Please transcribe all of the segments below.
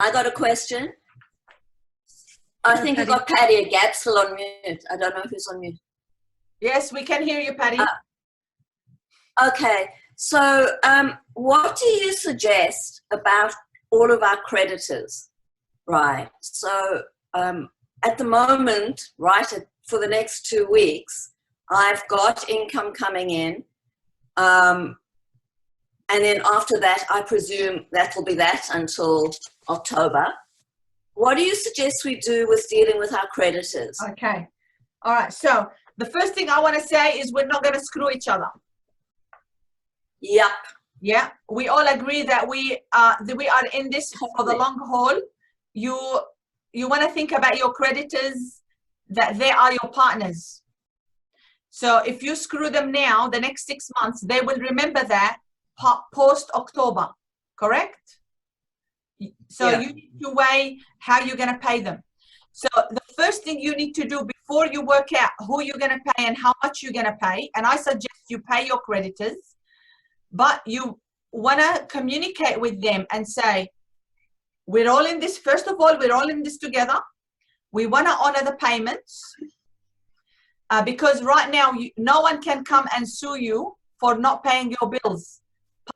I got a question. I think you got Patty. Gab's still on mute. I don't know who's on mute. Yes, we can hear you, Patty. Okay. So what do you suggest about all of our creditors? Right. So at the moment, right, for the next 2 weeks, I've got income coming in. And then after that, I presume that will be that until October. What do you suggest we do with dealing with our creditors? Okay. All right. So the first thing I want to say is we're not going to screw each other. Yep. Yeah. We all agree that we are in this for the long haul. You want to think about your creditors, that they are your partners. So if you screw them now, the next 6 months, they will remember that post-October, correct? So yeah. You need to weigh how you're going to pay them. So the first thing you need to do before you work out who you're going to pay and how much you're going to pay, and I suggest you pay your creditors, but you want to communicate with them and say, we're all in this, first of all, we're all in this together. We want to honor the payments because right now, no one can come and sue you for not paying your bills.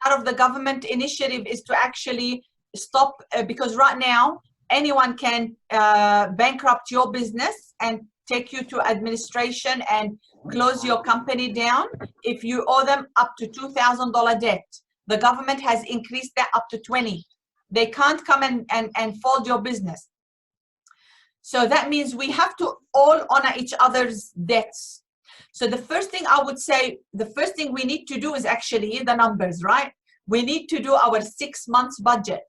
Part of the government initiative is to actually stop, because right now, anyone can bankrupt your business and take you to administration and close your company down if you owe them up to $2,000 debt. The government has increased that up to 20. They can't come and fold your business. So that means we have to all honor each other's debts. So the first thing I would say, the first thing we need to do is actually the numbers, right? We need to do our 6 months budget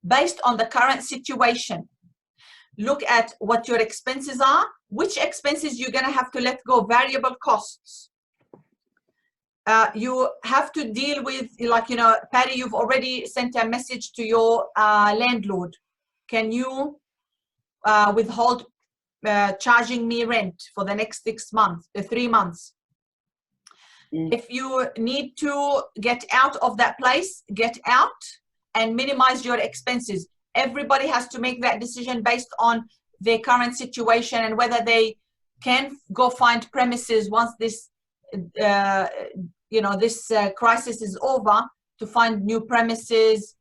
based on the current situation. Look at what your expenses are, which expenses you're going to have to let go, variable costs. You have to deal with, like, you know, Patty, you've already sent a message to your landlord. Can you withhold charging me rent for the next 6 months, 3 months? If you need to get out of that place, get out and minimize your expenses. Everybody has to make that decision based on their current situation and whether they can go find premises once this, this crisis is over, to find new premises,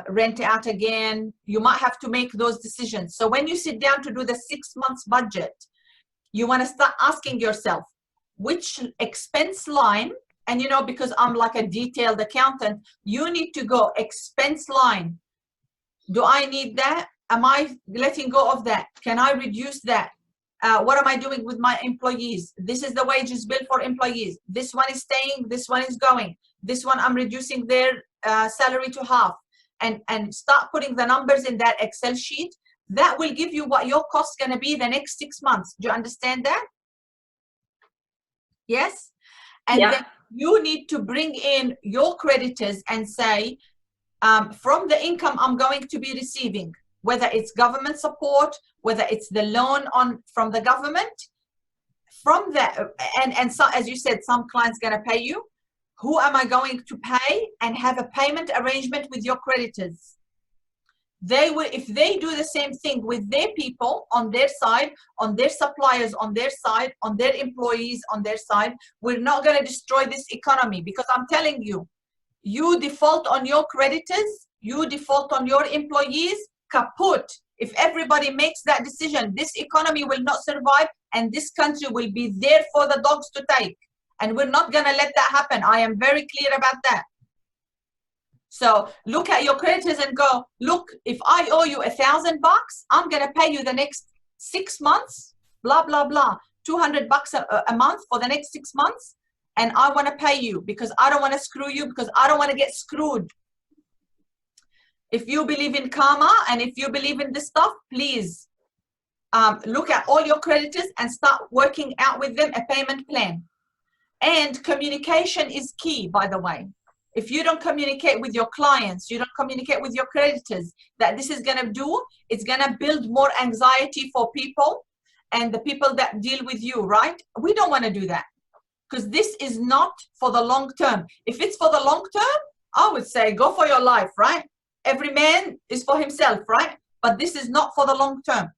rent out again. You might have to make those decisions. So when you sit down to do the 6 months budget, you want to start asking yourself, which expense line, and you know, because I'm like a detailed accountant, you need to go expense line. Do I need that? Am I letting go of that? Can I reduce that? What am I doing with my employees? This is the wages bill for employees. This one is staying, this one is going. This one I'm reducing their salary to half. And start putting the numbers in that Excel sheet. That will give you what your cost is going to be the next 6 months. Do you understand that? Yes? And then you need to bring in your creditors and say, from the income I'm going to be receiving, whether it's government support, whether it's the loan from the government, from that, and so, as you said, some clients going to pay you. Who am I going to pay? And have a payment arrangement with your creditors. They will, if they do the same thing with their people on their side, on their suppliers on their side, on their employees on their side, we're not going to destroy this economy. Because I'm telling you, you default on your creditors, you default on your employees, kaput. If everybody makes that decision, this economy will not survive and this country will be there for the dogs to take. And we're not going to let that happen. I am very clear about that. So look at your creditors and go, look, if I owe you $1,000, I'm going to pay you the next 6 months, blah, blah, blah, $200 a month for the next 6 months. And I want to pay you because I don't want to screw you, because I don't want to get screwed. If you believe in karma and if you believe in this stuff, please look at all your creditors and start working out with them a payment plan. And communication is key, by the way. If you don't communicate with your clients, you don't communicate with your creditors, that this is going to do, it's going to build more anxiety for people and the people that deal with you, right? We don't want to do that because this is not for the long term. If it's for the long term, I would say go for your life, right? every man is for himself, right? But this is not for the long term.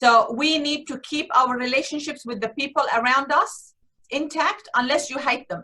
So we need to keep our relationships with the people around us intact unless you hate them.